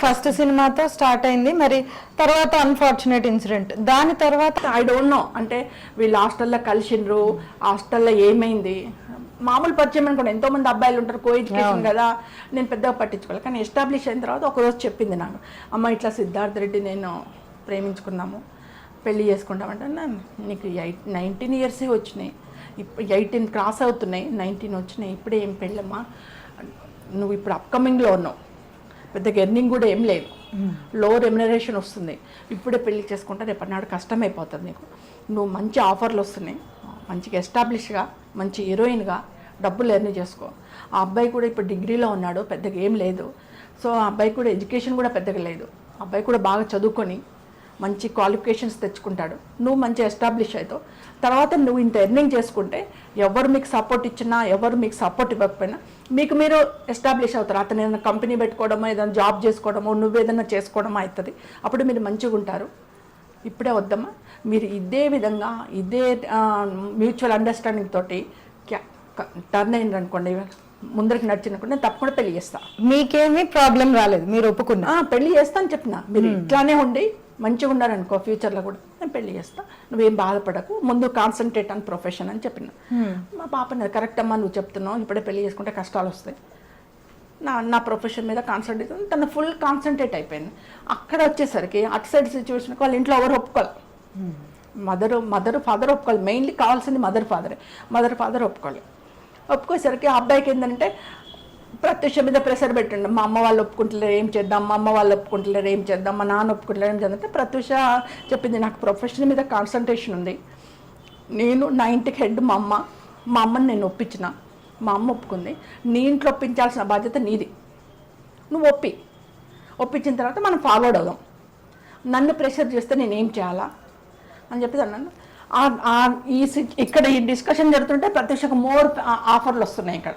First సినిమాతో start అయింది, మరి తర్వాత అన్ఫార్చునేట్ ఇన్సిడెంట్, దాని తర్వాత ఐ డోంట్ నో అంటే వీళ్ళు హాస్టల్లో కలిసిండ్రు, హాస్టల్లో ఏమైంది, మామూలు పరిచయం అనుకోండి, ఎంతోమంది అబ్బాయిలు ఉంటారు, కో ఎడ్యుకేషన్ కదా, నేను పెద్దగా పట్టించుకోవాలి. కానీ ఎస్టాబ్లిష్ అయిన తర్వాత ఒకరోజు చెప్పింది నాకు, అమ్మ ఇట్లా సిద్ధార్థ్ రెడ్డి నేను ప్రేమించుకున్నాము, పెళ్ళి చేసుకుంటామంటే, నీకు 19 ఇయర్సే వచ్చినాయి, ఇప్పుడు 18 క్రాస్ అవుతున్నాయి, 19 వచ్చినాయి, ఇప్పుడే ఏం పెళ్ళమ్మా, నువ్వు ఇప్పుడు అప్కమింగ్లో ఉన్నావు, పెద్దగా ఎర్నింగ్ కూడా ఏం లేదు, లో రెమ్యునరేషన్ వస్తుంది, ఇప్పుడే పెళ్లి చేసుకుంటే రేపటినాడు కష్టమైపోతుంది నీకు, నువ్వు మంచి ఆఫర్లు వస్తున్నాయి, మంచిగా ఎస్టాబ్లిష్గా మంచి హీరోయిన్గా డబ్బులు ఎర్న్ చేసుకో. ఆ అబ్బాయి కూడా ఇప్పుడు డిగ్రీలో ఉన్నాడు, పెద్దగా ఏం లేదు, సో ఆ అబ్బాయి కూడా ఎడ్యుకేషన్ కూడా పెద్దగా లేదు, ఆ అబ్బాయి కూడా బాగా చదువుకొని మంచి క్వాలిఫికేషన్స్ తెచ్చుకుంటాడు, నువ్వు మంచి ఎస్టాబ్లిష్ అవుతావు, తర్వాత నువ్వు ఇంత ఎర్నింగ్ చేసుకుంటే ఎవరు మీకు సపోర్ట్ ఇచ్చినా ఎవరు మీకు సపోర్ట్ ఇవ్వకపోయినా మీకు మీరు ఎస్టాబ్లిష్ అవుతారు. అతను ఏదైనా కంపెనీ పెట్టుకోవడమో, ఏదైనా జాబ్ చేసుకోవడమో, నువ్వేదైనా చేసుకోవడమో అవుతుంది, అప్పుడు మీరు మంచిగా ఉంటారు. ఇప్పుడే వద్దమ్మా, మీరు ఇదే విధంగా ఇదే మ్యూచువల్ అండర్స్టాండింగ్ తోటి టర్న్ అయింది అనుకోండి, ముందరికి నడిచినప్పుడు నేను తప్పకుండా పెళ్లి చేస్తా. మీకేమీ ప్రాబ్లం రాలేదు, మీరు ఒప్పుకున్నా? పెళ్లి చేస్తా అని చెప్పిన, మీరు ఇట్లానే ఉండి మంచిగా ఉన్నారనుకో ఫ్యూచర్లో కూడా నేను పెళ్లి చేస్తా, నువ్వేం బాధపడకు, ముందు కాన్సన్ట్రేట్ ఆన్ ప్రొఫెషన్ అని చెప్పిన. మా పాప కరెక్ట్ అమ్మా, నువ్వు చెప్తున్నావు, ఇప్పుడే పెళ్లి చేసుకుంటే కష్టాలు వస్తాయి, నా ప్రొఫెషన్ మీద కాన్సన్ట్రేట్, తను ఫుల్ కాన్సన్ట్రేట్ అయిపోయింది. అక్కడ వచ్చేసరికి అటు సైడ్ సిచ్యువేషన్కి వాళ్ళ ఇంట్లో ఎవరు ఒప్పుకోవాలి, మదర్ ఫాదర్ ఒప్పుకోవాలి, మెయిన్లీ కావాల్సింది మదర్ ఫాదర్ ఒప్పుకోవాలి. ఒప్పుకోసరికి ఆ అబ్బాయికి ఏంటంటే ప్రత్యూష మీద ప్రెషర్ పెట్టండి, మా అమ్మ వాళ్ళు ఒప్పుకుంటలేరు ఏం చేద్దాం, మా అమ్మ వాళ్ళు ఒప్పుకుంటలేరు ఏం చేద్దాం, మా నాన్న ఒప్పుకుంటలేరు ఏం చేద్దాం అంటే ప్రత్యూష చెప్పింది, నాకు ప్రొఫెషన్ మీద కాన్సన్ట్రేషన్ ఉంది, నేను నా ఇంటికి హెడ్ మా అమ్మని నేను ఒప్పించిన, మా అమ్మ ఒప్పుకుంది, నీ ఇంట్లో ఒప్పించాల్సిన బాధ్యత నీది, నువ్వు ఒప్పించిన తర్వాత మనం ఫార్వర్డ్ అవుదాం, నన్ను ప్రెషర్ చేస్తే నేనేం చేయాలా అని చెప్పి అన్నాను. ఇక్కడ ఈ డిస్కషన్ జరుగుతుంటే ప్రత్యూషకు మోర్ ఆఫర్లు వస్తున్నాయి ఇక్కడ.